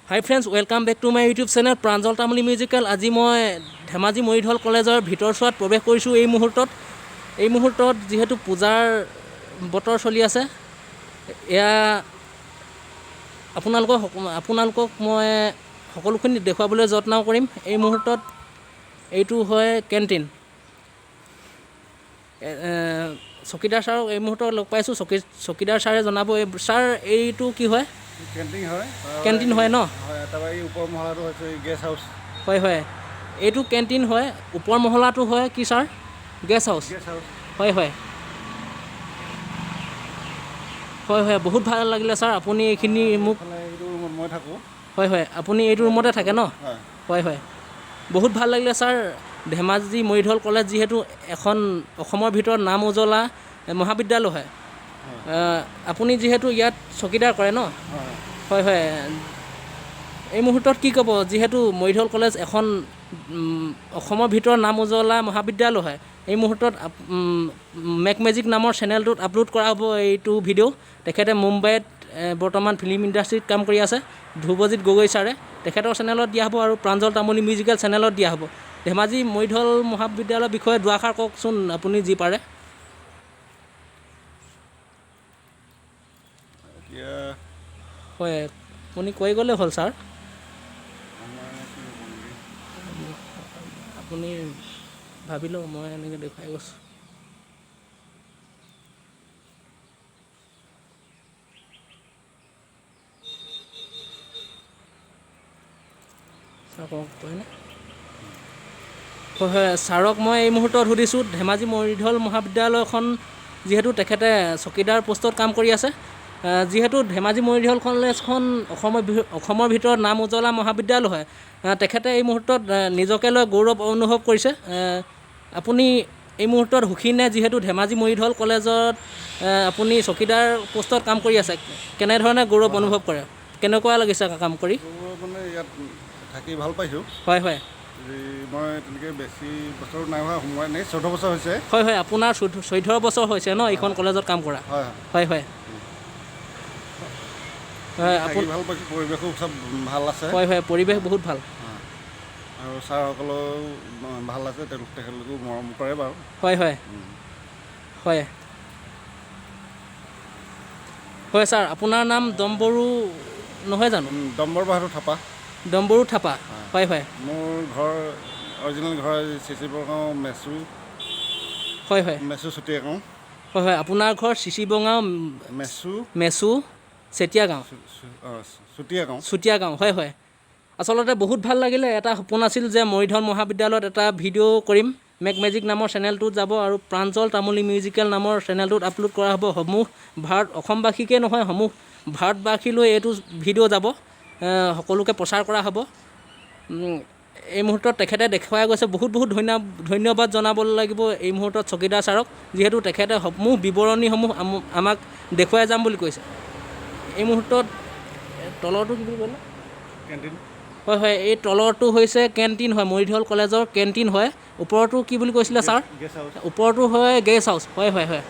Hi friends, welcome back to my YouTube channel Pranjal Tamuli Musical. আজি মই Dhemaji Moridhal Collegeৰ ভিতৰছোৱাত প্ৰৱেশ কৰিছোঁ এই মুহূৰ্তত যেহেতু পূজাৰ বতৰ চলি আছে এয়া আপোনালোকক মই সকলোখিনি দেখুৱাবলৈ যত্ন কৰিম এই মুহূৰ্তত এইটো হয় কেন্টিন চকীদাৰ ছাৰক এই মুহূৰ্তত লগ পাইছোঁ চকীদাৰ ছাৰে জনাব ছাৰ এইটো কি হয় কেন্টিন হয় ন তাৰপৰা এই ওপৰ মহলাটো হৈছে গেষ্ট হাউচ হয় এইটো কেন্টিন হয় ওপৰ মহলাটো হয় কি ছাৰ গেষ্ট হাউচ হয় বহুত ভাল লাগিলে ছাৰ আপুনি এইখিনি মোক মই থাকোঁ হয় আপুনি এইটো ৰুমতে থাকে ন হয় বহুত ভাল লাগিলে ছাৰ ধেমাজি মৰিধল কলেজ যিহেতু এখন অসমৰ ভিতৰত নাম উজ্বলা মহাবিদ্যালয় হয় আপুনি যিহেতু ইয়াত চকীদাৰ কৰে ন হয় এই মুহূৰ্তত কি ক'ব যিহেতু মৰিধল কলেজ এখন অসমৰ ভিতৰত নাম উজ্বলা মহাবিদ্যালয় হয় এই মুহূৰ্তত মেক মেজিক নামৰ চেনেলটোত আপলোড কৰা হ'ব এইটো ভিডিঅ' তেখেতে মুম্বাইত বৰ্তমান ফিল্ম ইণ্ডাষ্ট্ৰীত কাম কৰি আছে ধ্ৰুৱজিৎ গগৈ ছাৰে তেখেতৰ চেনেলত দিয়া হ'ব আৰু প্ৰাঞ্জল তামুলী মিউজিকেল চেনেলত দিয়া হ'ব ধেমাজি মৰিধল মহাবিদ্যালয়ৰ বিষয়ে দুআষাৰ কওকচোন আপুনি যি পাৰে হয় আপুনি কৈ গ'লে হ'ল ছাৰ আপুনি ভাবি লওক মই এনেকৈ দেখুৱাই গৈছোঁ ছাৰ কওক কয়নে হয় ছাৰক মই এই মুহূৰ্তত সুধিছোঁ ধেমাজি মৰিধল মহাবিদ্যালয়খন যিহেতু তেখেতে চকীদাৰ পোষ্টত কাম কৰি আছে যিহেতু ধেমাজি মৰিধল কলেজখন অসমৰ ভিতৰত নাম উজ্বলা মহাবিদ্যালয় হয় তেখেতে এই মুহূৰ্তত নিজকে লৈ গৌৰৱ অনুভৱ কৰিছে আপুনি এই মুহূৰ্তত সুখী নে যিহেতু ধেমাজি মৰিধল কলেজত আপুনি চকীদাৰ পোষ্টত কাম কৰি আছে কেনেধৰণে গৌৰৱ অনুভৱ কৰে কেনেকুৱা লাগিছে কাম কৰি মানে ইয়াত থাকি ভাল পাইছোঁ হয় মই তেনেকৈ বেছি বছৰ নাই হোৱা সোমোৱাই নাই 14 বছৰ হৈছে হয় আপোনাৰ 14 বছৰ হৈছে ন এইখন কলেজত কাম কৰা হয় আপুনি ভাল পাইছোঁ পৰিৱেশো চব ভাল আছে হয় পৰিৱেশ বহুত ভাল আৰু ছাৰসকলেও ভাল আছে তেখেতলোকেও মৰম কৰে বাৰু হয় ছাৰ আপোনাৰ নাম দম্বৰু নহয় জানো ডম্বৰ-বাহাদুৰ থাপা ডম্বৰু থাপা হয় মোৰ ঘৰ অৰিজিনেল ঘৰ চিচিবৰগাঁও মেচু হয় মেচু চুতীয়া গাঁও হয় আপোনাৰ ঘৰ চিচিবৰগাঁও মেচু চেতিয়া গাঁও চুতীয়া গাঁও হয় আচলতে বহুত ভাল লাগিলে এটা সপোন আছিল যে মৰিধল মহাবিদ্যালয়ত এটা ভিডিঅ' কৰিম মেক মেজিক নামৰ চেনেলটোত যাব আৰু প্ৰাঞ্জল তামুলী মিউজিকেল নামৰ চেনেলটোত আপলোড কৰা হ'ব অসমবাসীকে নহয় সমূহ ভাৰতবাসীলৈ এইটো ভিডিঅ' যাব সকলোকে প্ৰচাৰ কৰা হ'ব এই মুহূৰ্তত তেখেতে দেখুৱাই গৈছে বহুত ধন্যবাদ জনাব লাগিব এই মুহূৰ্তত চকীদাৰ ছাৰক যিহেতু তেখেতে সমূহ বিৱৰণীসমূহ আমাক দেখুৱাই যাম বুলি কৈছে এই মুহূৰ্তত তলৰটো কি বুলি ক'লে কেণ্টিন হয় এই তলৰটো হৈছে কেণ্টিন হয় মৰিধল কলেজৰ কেণ্টিন হয় ওপৰটো কি বুলি কৈছিলে ছাৰ ওপৰটো হয় গেষ্ট হাউচ হয়